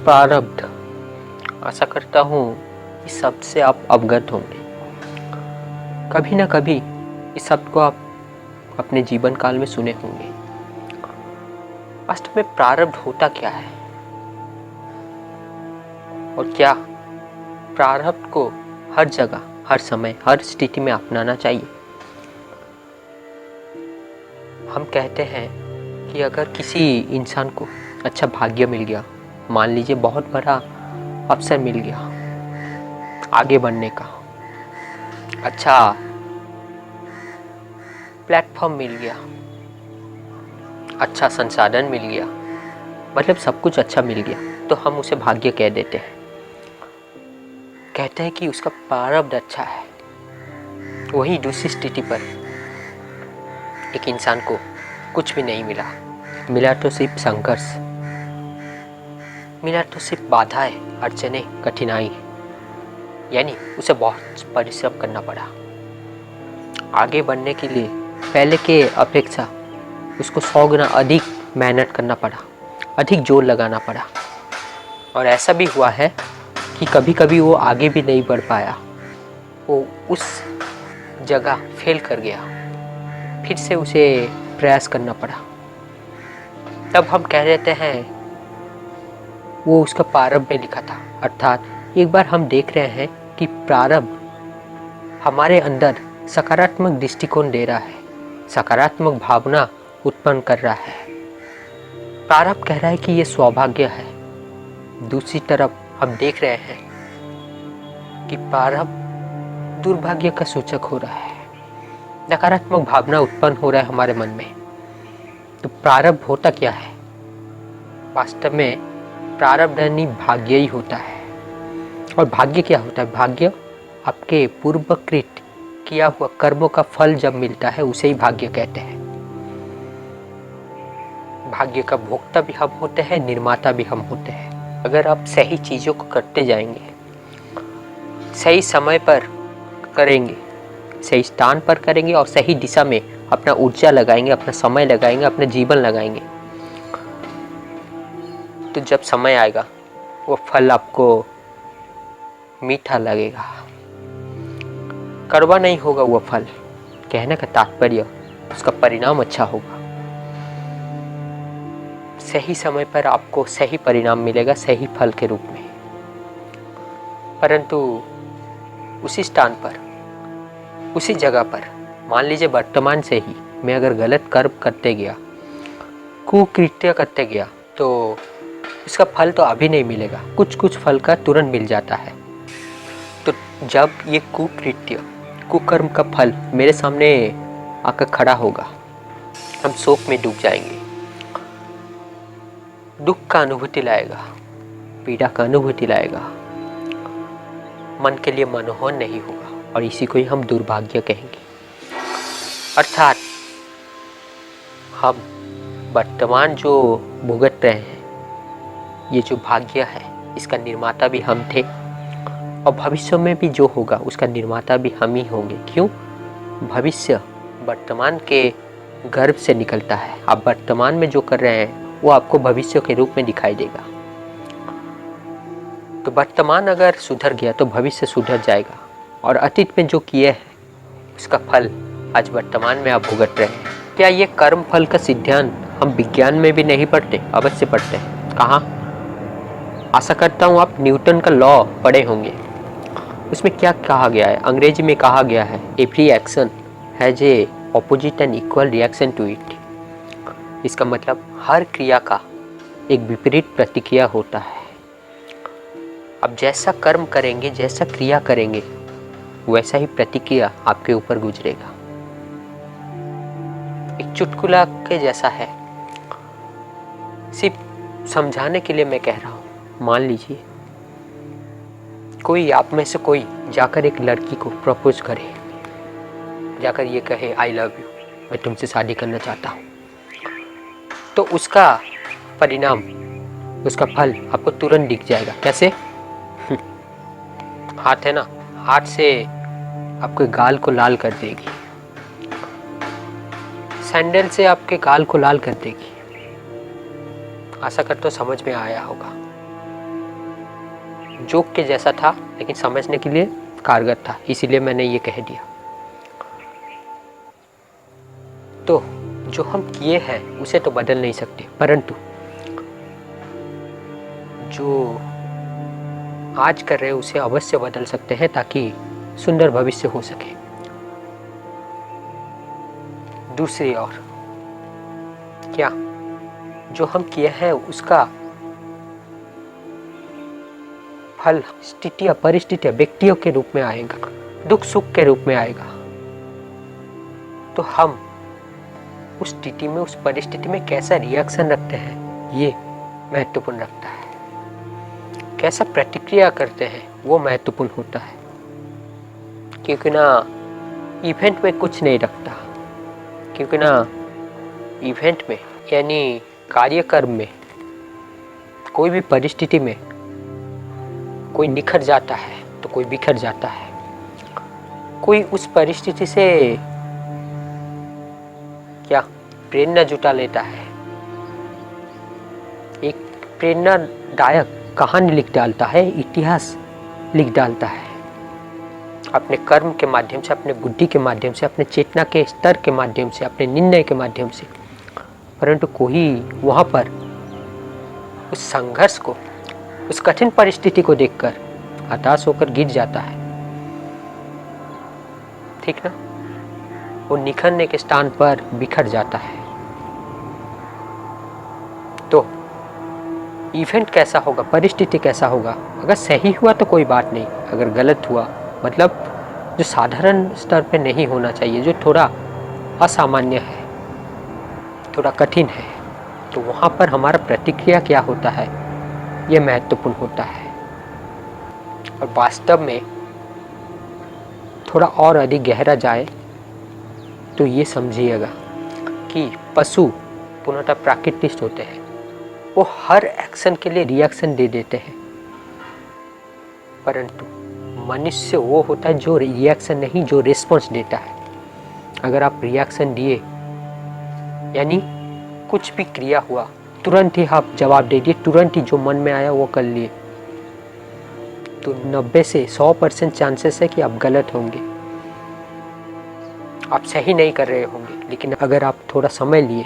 प्रारब्ध, आशा करता हूँ इस शब्द से आप अवगत होंगे। कभी न कभी इस शब्द को आप अपने जीवन काल में सुने होंगे। वास्तव में प्रारब्ध होता क्या है और क्या प्रारब्ध को हर जगह, हर समय, हर स्थिति में अपनाना चाहिए? हम कहते हैं कि अगर किसी इंसान को अच्छा भाग्य मिल गया, मान लीजिए बहुत बड़ा अवसर मिल गया आगे बढ़ने का, अच्छा प्लेटफॉर्म मिल गया, अच्छा संसाधन मिल गया, मतलब सब कुछ अच्छा मिल गया, तो हम उसे भाग्य कह देते हैं। कहते हैं कि उसका प्रारब्ध अच्छा है। वही दूसरी स्थिति पर एक इंसान को कुछ भी नहीं मिला, मिला तो सिर्फ संघर्ष, मिला तो सिर्फ बाधाएं, अड़चने, कठिनाई, यानी उसे बहुत परिश्रम करना पड़ा। आगे बढ़ने के लिए पहले के अपेक्षा उसको 100 गुना अधिक मेहनत करना पड़ा, अधिक जोर लगाना पड़ा। और ऐसा भी हुआ है कि कभी कभी वो आगे भी नहीं बढ़ पाया, वो उस जगह फेल कर गया, फिर से उसे प्रयास करना पड़ा। तब हम कह देते हैं वो उसका प्रारब्ध में लिखा था। अर्थात एक बार हम देख रहे हैं कि प्रारब्ध हमारे अंदर सकारात्मक दृष्टिकोण दे रहा है, सकारात्मक भावना उत्पन्न कर रहा है। प्रारब्ध कह रहा है कि ये सौभाग्य है। दूसरी तरफ हम देख रहे हैं कि प्रारब्ध दुर्भाग्य का सूचक हो रहा है, नकारात्मक भावना उत्पन्न हो रहा है हमारे मन में। तो प्रारब्ध होता क्या है? वास्तव में प्रारब्ध यानी भाग्य ही होता है। और भाग्य क्या होता है? भाग्य आपके पूर्वकृत किया हुआ कर्मों का फल जब मिलता है उसे ही भाग्य कहते हैं। भाग्य का भोक्ता भी हम होते हैं, निर्माता भी हम होते हैं। अगर आप सही चीज़ों को करते जाएंगे, सही समय पर करेंगे, सही स्थान पर करेंगे और सही दिशा में अपना ऊर्जा लगाएंगे, अपना समय लगाएंगे, अपना जीवन लगाएंगे, तो जब समय आएगा वो फल आपको मीठा लगेगा, कड़वा नहीं होगा वो फल। कहने का तात्पर्य उसका परिणाम अच्छा होगा। सही समय पर आपको सही परिणाम मिलेगा, सही फल के रूप में। परंतु उसी स्थान पर, उसी जगह पर, मान लीजिए वर्तमान से ही मैं अगर गलत कर्म करते गया, कुकृत्य करते गया, तो उसका फल तो अभी नहीं मिलेगा, कुछ कुछ फल का तुरंत मिल जाता है। तो जब ये कुकृत्य, कुकर्म का फल मेरे सामने आकर खड़ा होगा, हम शोक में डूब जाएंगे, दुख का अनुभूति लाएगा, पीड़ा का अनुभूति लाएगा, मन के लिए मनोहर नहीं होगा, और इसी को ही हम दुर्भाग्य कहेंगे। अर्थात हम वर्तमान जो भुगत रहे हैं, ये जो भाग्य है, इसका निर्माता भी हम थे, और भविष्य में भी जो होगा उसका निर्माता भी हम ही होंगे। क्यों? भविष्य वर्तमान के गर्भ से निकलता है। आप वर्तमान में जो कर रहे हैं वो आपको भविष्य के रूप में दिखाई देगा। तो वर्तमान अगर सुधर गया तो भविष्य सुधर जाएगा, और अतीत में जो किए हैं उसका फल आज वर्तमान में आप भुगत रहे हैं। क्या ये कर्म फल का सिद्धांत हम विज्ञान में भी नहीं पढ़ते? अवश्य पढ़ते हैं। कहाँ? आशा करता हूँ आप न्यूटन का लॉ पढ़े होंगे। उसमें क्या कहा गया है? अंग्रेजी में कहा गया है, every action has a opposite and equal reaction to it. इसका मतलब हर क्रिया का एक विपरीत प्रतिक्रिया होता है। अब जैसा कर्म करेंगे, जैसा क्रिया करेंगे, वैसा ही प्रतिक्रिया आपके ऊपर गुजरेगा। एक चुटकुला के जैसा है, सिर्फ समझाने के लिए मैं कह रहा हूँ। मान लीजिए कोई आप में से कोई जाकर एक लड़की को प्रपोज करे, जाकर ये कहे आई लव यू, मैं तुमसे शादी करना चाहता हूँ, तो उसका परिणाम, उसका फल आपको तुरंत दिख जाएगा। कैसे? हाथ है ना, हाथ से आपके गाल को लाल कर देगी, सैंडल से आपके गाल को लाल कर देगी। आशा करता हूँ समझ में आया होगा। जोक के जैसा था लेकिन समझने के लिए कारगर था, इसीलिए मैंने ये कह दिया। तो जो हम किए हैं उसे तो बदल नहीं सकते, परंतु जो आज कर रहे हैं उसे अवश्य बदल सकते हैं ताकि सुंदर भविष्य हो सके। दूसरी ओर क्या जो हम किए हैं उसका फल स्थितियां, परिस्थितियां, व्यक्तियों के रूप में आएगा, दुख सुख के रूप में आएगा, तो हम उस स्थिति में, उस परिस्थिति में कैसा रिएक्शन रखते हैं ये महत्वपूर्ण रखता है। कैसा प्रतिक्रिया करते हैं वो महत्वपूर्ण होता है, क्योंकि ना इवेंट में कुछ नहीं रखता, क्योंकि ना इवेंट में यानी कार्यक्रम में, कोई भी परिस्थिति में कोई निखर जाता है तो कोई बिखर जाता है। कोई उस परिस्थिति से क्या प्रेरणा जुटा लेता है, एक प्रेरणादायक कहानी लिख डालता है, इतिहास लिख डालता है, अपने कर्म के माध्यम से, अपने बुद्धि के माध्यम से, अपने चेतना के स्तर के माध्यम से, अपने निर्णय के माध्यम से। परंतु कोई वहाँ पर उस संघर्ष को, उस कठिन परिस्थिति को देखकर हताश होकर गिर जाता है, ठीक ना, वो निखरने के स्थान पर बिखर जाता है। तो इवेंट कैसा होगा, परिस्थिति कैसा होगा, अगर सही हुआ तो कोई बात नहीं, अगर गलत हुआ मतलब जो साधारण स्तर पे नहीं होना चाहिए, जो थोड़ा असामान्य है, थोड़ा कठिन है, तो वहाँ पर हमारा प्रतिक्रिया क्या होता है ये महत्वपूर्ण होता है। और वास्तव में थोड़ा और अधिक गहरा जाए तो ये समझिएगा कि पशु पूर्णतः प्राकृतिक होते हैं, वो हर एक्शन के लिए रिएक्शन दे देते हैं, परंतु मनुष्य वो होता है जो रिएक्शन नहीं, जो रिस्पॉन्स देता है। अगर आप रिएक्शन दिए यानी कुछ भी क्रिया हुआ तुरंत ही आप जवाब दे दिए, तुरंत ही जो मन में आया वो कर लिए, तो 90 से 100% चांसेस है कि आप गलत होंगे, आप सही नहीं कर रहे होंगे। लेकिन अगर आप थोड़ा समय लिए,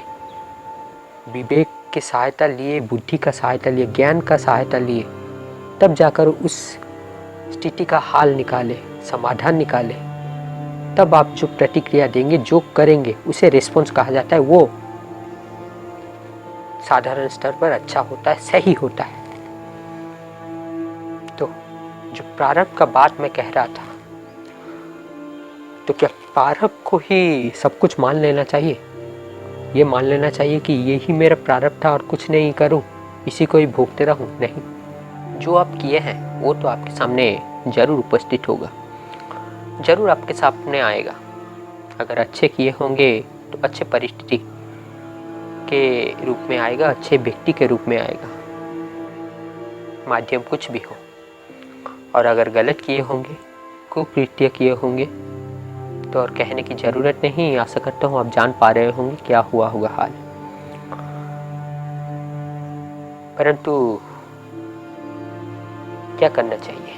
विवेक की सहायता लिए, बुद्धि का सहायता लिए, ज्ञान का सहायता लिए, तब जाकर उस स्थिति का हाल निकाले, समाधान निकाले, तब आप जो प्रतिक्रिया देंगे, जो करेंगे उसे रिस्पॉन्स कहा जाता है। वो साधारण स्तर पर अच्छा होता है, सही होता है। तो जो प्रारब्ध का बात मैं कह रहा था, तो क्या प्रारब्ध को ही सब कुछ मान लेना चाहिए? ये मान लेना चाहिए कि यही मेरा प्रारब्ध था और कुछ नहीं करूं, इसी को ही भोगते रहूं? नहीं, जो आप किए हैं वो तो आपके सामने जरूर उपस्थित होगा, जरूर आपके सामने आएगा। अगर अच्छे किए होंगे तो अच्छे परिस्थिति के रूप में आएगा, अच्छे व्यक्ति के रूप में आएगा, माध्यम कुछ भी हो। और अगर गलत किए होंगे, कुकृत्य किए होंगे, तो और कहने की ज़रूरत नहीं, आशा करता हूँ आप जान पा रहे होंगे क्या हुआ होगा हाल। परंतु क्या करना चाहिए,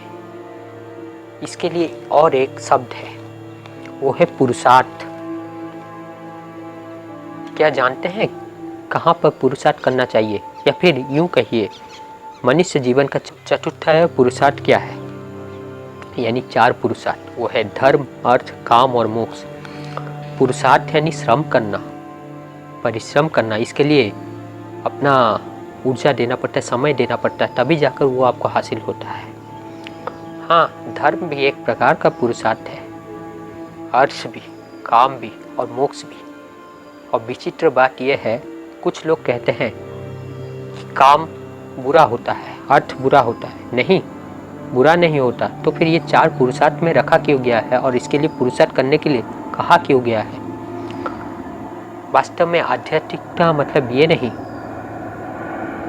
इसके लिए और एक शब्द है, वो है पुरुषार्थ। क्या जानते हैं कहाँ पर पुरुषार्थ करना चाहिए? या फिर यूं कहिए, मनुष्य जीवन का चतुर्थ पुरुषार्थ क्या है, यानी 4 पुरुषार्थ, वो है धर्म, अर्थ, काम और मोक्ष। पुरुषार्थ यानी श्रम करना, परिश्रम करना, इसके लिए अपना ऊर्जा देना पड़ता है, समय देना पड़ता है, तभी जाकर वो आपको हासिल होता है। हाँ, धर्म भी एक प्रकार का पुरुषार्थ है, अर्थ भी, काम भी और मोक्ष भी। और विचित्र बात यह है, कुछ लोग कहते हैं कि काम बुरा होता है, अर्थ बुरा होता है। नहीं, बुरा नहीं होता, तो फिर ये 4 पुरुषार्थ में रखा क्यों गया है और इसके लिए पुरुषार्थ करने के लिए कहा क्यों गया है? वास्तव में आध्यात्मिकता मतलब ये नहीं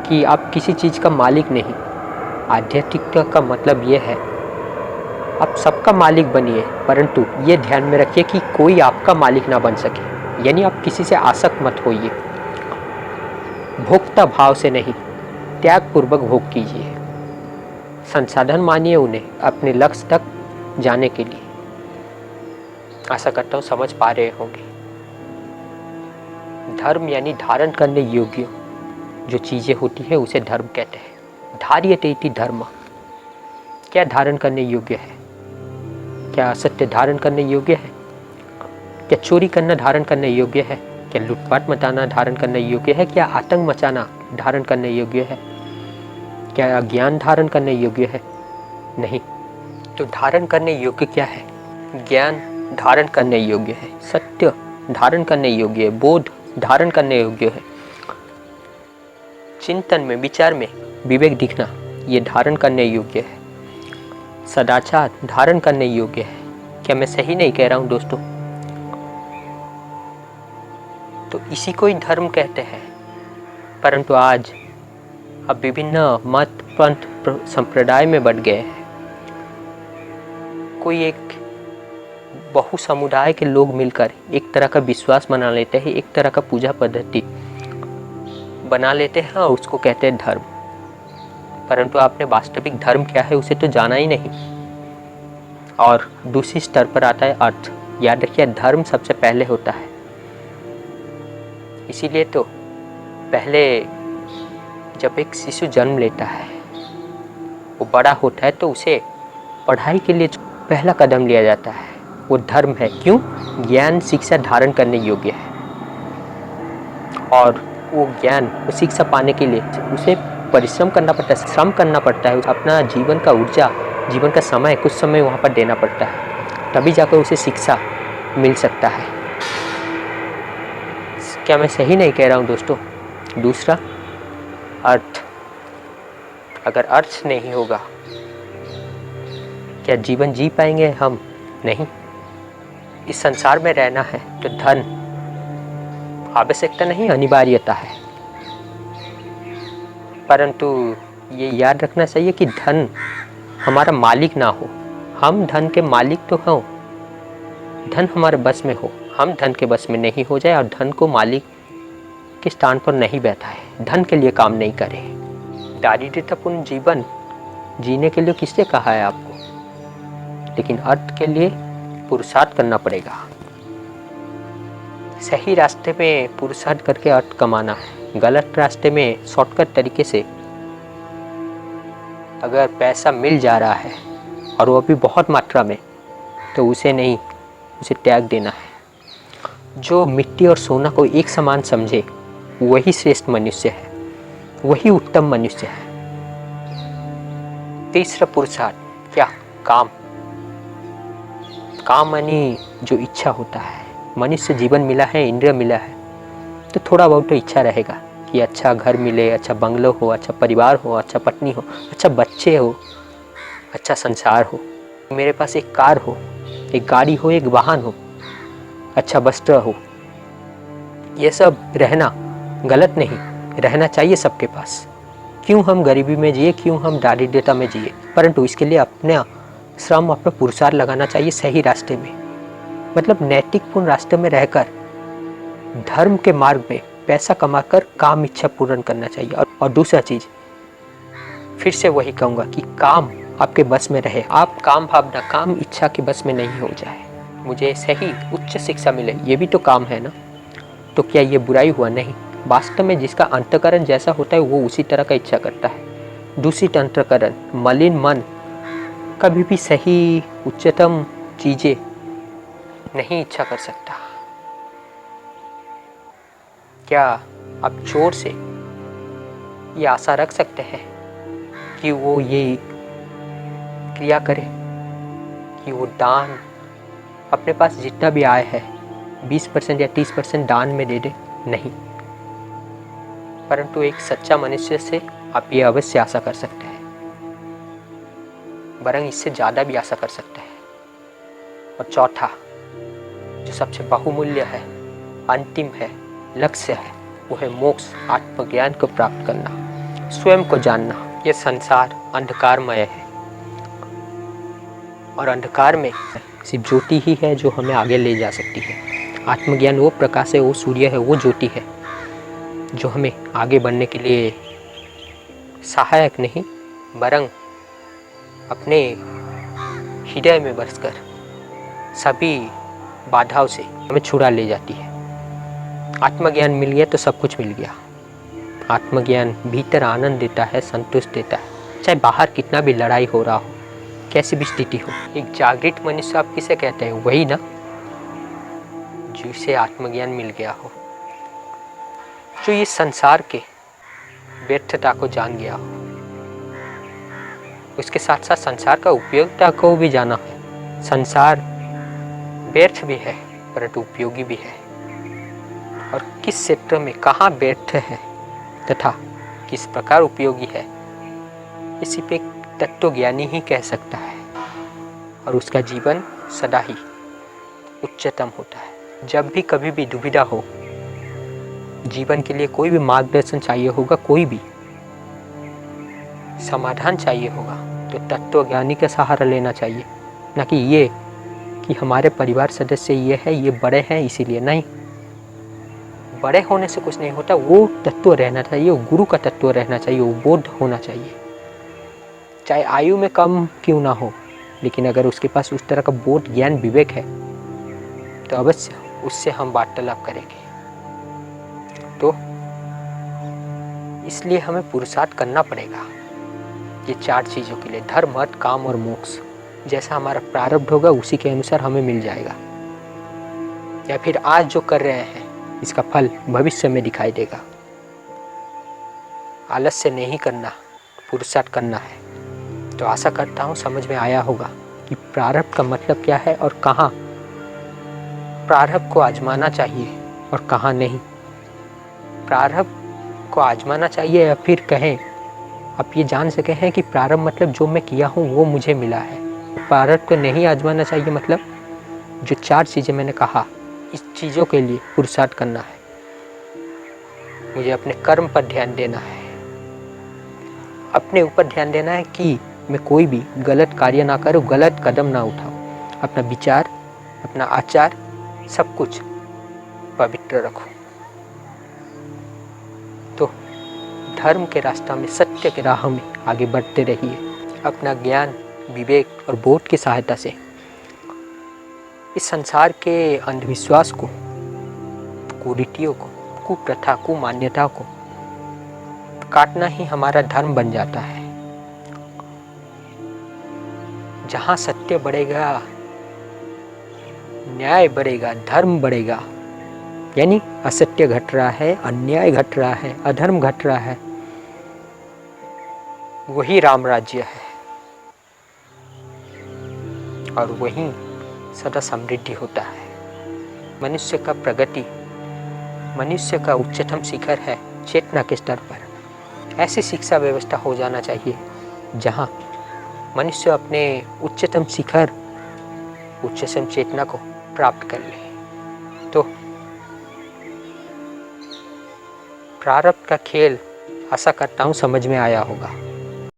कि आप किसी चीज़ का मालिक नहीं। आध्यात्मिकता का मतलब ये है आप सबका मालिक बनिए, परंतु ये ध्यान में रखिए कि कोई आपका मालिक ना बन सके, यानी आप किसी से आसक्त मत होइए। भोक्ता भाव से नहीं, त्याग पूर्वक भोग कीजिए। संसाधन मानिए उन्हें अपने लक्ष्य तक जाने के लिए। आशा करता हूँ समझ पा रहे होंगे। धर्म यानी धारण करने योग्य जो चीज़ें होती है उसे धर्म कहते हैं। धार्यते इति धर्म। क्या धारण करने योग्य है? क्या असत्य धारण करने योग्य है? क्या चोरी करना धारण करने योग्य है? क्या लूटपाट मचाना धारण करने योग्य है? क्या आतंक मचाना धारण करने योग्य है? क्या अज्ञान धारण करने योग्य है? नहीं। तो धारण करने योग्य क्या है? ज्ञान धारण करने योग्य है, सत्य धारण करने योग्य है, बोध धारण करने योग्य है, चिंतन में विचार में विवेक दिखना ये धारण करने योग्य है, सदाचार धारण करने योग्य है। क्या मैं सही नहीं कह रहा हूँ दोस्तों? तो इसी को ही धर्म कहते हैं। परंतु आज अब विभिन्न मत पंथ संप्रदाय में बढ़ गए हैं। कोई एक बहु समुदाय के लोग मिलकर एक तरह का विश्वास बना लेते हैं, एक तरह का पूजा पद्धति बना लेते हैं और उसको कहते हैं धर्म। परंतु आपने वास्तविक धर्म क्या है उसे तो जाना ही नहीं। और दूसरी स्तर पर आता है अर्थ। याद रखिए धर्म सबसे पहले होता है। इसीलिए तो पहले जब एक शिशु जन्म लेता है, वो बड़ा होता है तो उसे पढ़ाई के लिए पहला कदम लिया जाता है, वो धर्म है। क्यों? ज्ञान शिक्षा धारण करने योग्य है। और वो ज्ञान वो शिक्षा पाने के लिए उसे परिश्रम करना पड़ता है, श्रम करना पड़ता है, अपना जीवन का ऊर्जा, जीवन का समय कुछ समय वहाँ पर देना पड़ता है, तभी जाकर उसे शिक्षा मिल सकता है। क्या मैं सही नहीं कह रहा हूँ दोस्तों? दूसरा अर्थ। अगर अर्थ नहीं होगा क्या जीवन जी पाएंगे हम? नहीं। इस संसार में रहना है तो धन आवश्यकता नहीं, अनिवार्यता है। परंतु ये याद रखना चाहिए कि धन हमारा मालिक ना हो। हम धन के मालिक तो हों, धन हमारे बस में हो, हम धन के बस में नहीं हो जाए और धन को मालिक के स्थान पर नहीं बैठा है, धन के लिए काम नहीं करे। दारिद्र्यतापूर्ण जीवन जीने के लिए किसने कहा है आपको? लेकिन अर्थ के लिए पुरुषार्थ करना पड़ेगा। सही रास्ते में पुरुषार्थ करके अर्थ कमाना है। गलत रास्ते में शॉर्टकट तरीके से अगर पैसा मिल जा रहा है और वो भी बहुत मात्रा में, तो उसे नहीं, उसे त्याग देना है। जो मिट्टी और सोना को एक समान समझे वही श्रेष्ठ मनुष्य है, वही उत्तम मनुष्य है। तीसरा पुरुषार्थ क्या? काम। काम यानी जो इच्छा होता है। मनुष्य जीवन मिला है, इंद्रिय मिला है, तो थोड़ा बहुत तो इच्छा रहेगा कि अच्छा घर मिले, अच्छा बंगलो हो, अच्छा परिवार हो, अच्छा पत्नी हो, अच्छा बच्चे हो, अच्छा संसार हो, मेरे पास एक कार हो, एक गाड़ी हो, एक वाहन हो, अच्छा वस्त्र हो। ये सब रहना गलत नहीं, रहना चाहिए सबके पास। क्यों हम गरीबी में जिए, क्यों हम दारिद्र्यता में जिए? परंतु इसके लिए अपना श्रम, अपना पुरुषार्थ लगाना चाहिए सही रास्ते में, मतलब नैतिकपूर्ण रास्ते में रहकर धर्म के मार्ग में पैसा कमाकर काम इच्छा पूर्ण करना चाहिए। और दूसरा चीज फिर से वही कहूँगा कि काम आपके बस में रहे। आप काम भावना, काम इच्छा के बस में नहीं हो जाए। मुझे सही उच्च शिक्षा मिले, ये भी तो काम है ना। तो क्या ये बुराई हुआ? नहीं। वास्तव में जिसका अंतःकरण जैसा होता है वो उसी तरह का इच्छा करता है। दूषित अंतःकरण, मलिन मन कभी भी सही उच्चतम चीजें नहीं इच्छा कर सकता। क्या आप चोर से ये आशा रख सकते हैं कि वो ये क्रिया करे, कि वो दान अपने पास जितना भी आय है 20% या 30% दान में दे दे? नहीं। परंतु एक सच्चा मनुष्य से आप ये अवश्य आशा कर सकते हैं, वरन इससे ज़्यादा भी आशा कर सकते हैं। और चौथा जो सबसे बहुमूल्य है, अंतिम है, लक्ष्य है, वो है मोक्ष, आत्मज्ञान को प्राप्त करना, स्वयं को जानना। ये संसार अंधकारमय है और अंधकार में सिर्फ ज्योति ही है जो हमें आगे ले जा सकती है। आत्मज्ञान वो प्रकाश है, वो सूर्य है, वो ज्योति है जो हमें आगे बढ़ने के लिए सहायक नहीं बरंग अपने हृदय में बसकर सभी बाधाओं से हमें छुड़ा ले जाती है। आत्मज्ञान मिल गया तो सब कुछ मिल गया। आत्मज्ञान भीतर आनंद देता है, संतुष्ट देता है, चाहे बाहर कितना भी लड़ाई हो रहा हो, कैसी भी स्थिति हो। एक जागृत मनुष्य आप किसे कहते हैं? वही ना जिसे आत्मज्ञान मिल गया हो, जो ये संसार के व्यर्थता को जान गया हो, उसके साथ साथ संसार का उपयोगिता को भी जाना है। संसार व्यर्थ भी है परंतु उपयोगी भी है, और किस क्षेत्र में कहाँ व्यर्थ है तथा किस प्रकार उपयोगी है, इसी पे तत्वज्ञानी ही कह सकता है, और उसका जीवन सदा ही उच्चतम होता है। जब भी कभी भी दुविधा हो, जीवन के लिए कोई भी मार्गदर्शन चाहिए होगा, कोई भी समाधान चाहिए होगा, तो तत्वज्ञानी का सहारा लेना चाहिए, ना कि ये कि हमारे परिवार सदस्य ये है, ये बड़े हैं इसीलिए। नहीं, बड़े होने से कुछ नहीं होता, वो तत्व रहना चाहिए, वो गुरु का तत्व रहना चाहिए, वो बोध होना चाहिए। चाहे आयु में कम क्यों ना हो, लेकिन अगर उसके पास उस तरह का बोध, ज्ञान, विवेक है तो अवश्य उससे हम वार्तालाप करेंगे। तो इसलिए हमें पुरुषार्थ करना पड़ेगा ये 4 चीज़ों के लिए, धर्म, अर्थ, काम और मोक्ष। जैसा हमारा प्रारब्ध होगा उसी के अनुसार हमें मिल जाएगा, या फिर आज जो कर रहे हैं इसका फल भविष्य में दिखाई देगा। आलस्य नहीं करना, पुरुषार्थ करना है। तो आशा करता हूँ समझ में आया होगा कि प्रारब्ध का मतलब क्या है और कहाँ प्रारब्ध को आजमाना चाहिए और कहाँ नहीं। प्रारब्ध को आजमाना चाहिए, या फिर कहें आप ये जान सके हैं कि प्रारब्ध मतलब जो मैं किया हूँ वो मुझे मिला है। प्रारब्ध को नहीं आजमाना चाहिए, मतलब जो 4 चीज़ें मैंने कहा, इस चीज़ों के लिए पुरुषार्थ करना है। मुझे अपने कर्म पर ध्यान देना है, अपने ऊपर ध्यान देना है कि मैं कोई भी गलत कार्य ना करूं, गलत कदम ना उठाऊं, अपना विचार, अपना आचार, सब कुछ पवित्र रखूं। तो धर्म के रास्ता में, सत्य के राह में आगे बढ़ते रहिए। अपना ज्ञान, विवेक और बोध की सहायता से इस संसार के अंधविश्वास को, कुरीतियों को, कुप्रथा, कुमान्यता को काटना ही हमारा धर्म बन जाता है। जहाँ सत्य बढ़ेगा, न्याय बढ़ेगा, धर्म बढ़ेगा, यानी असत्य घट रहा है, अन्याय घट रहा है, अधर्म घट रहा है, वही राम राज्य है, और वही सदा समृद्धि होता है। मनुष्य का प्रगति, मनुष्य का उच्चतम शिखर है चेतना के स्तर पर। ऐसी शिक्षा व्यवस्था हो जाना चाहिए जहाँ मनुष्य अपने उच्चतम शिखर, उच्चतम चेतना को प्राप्त कर ले। तो प्रारब्ध का खेल आशा करता हूँ समझ में आया होगा।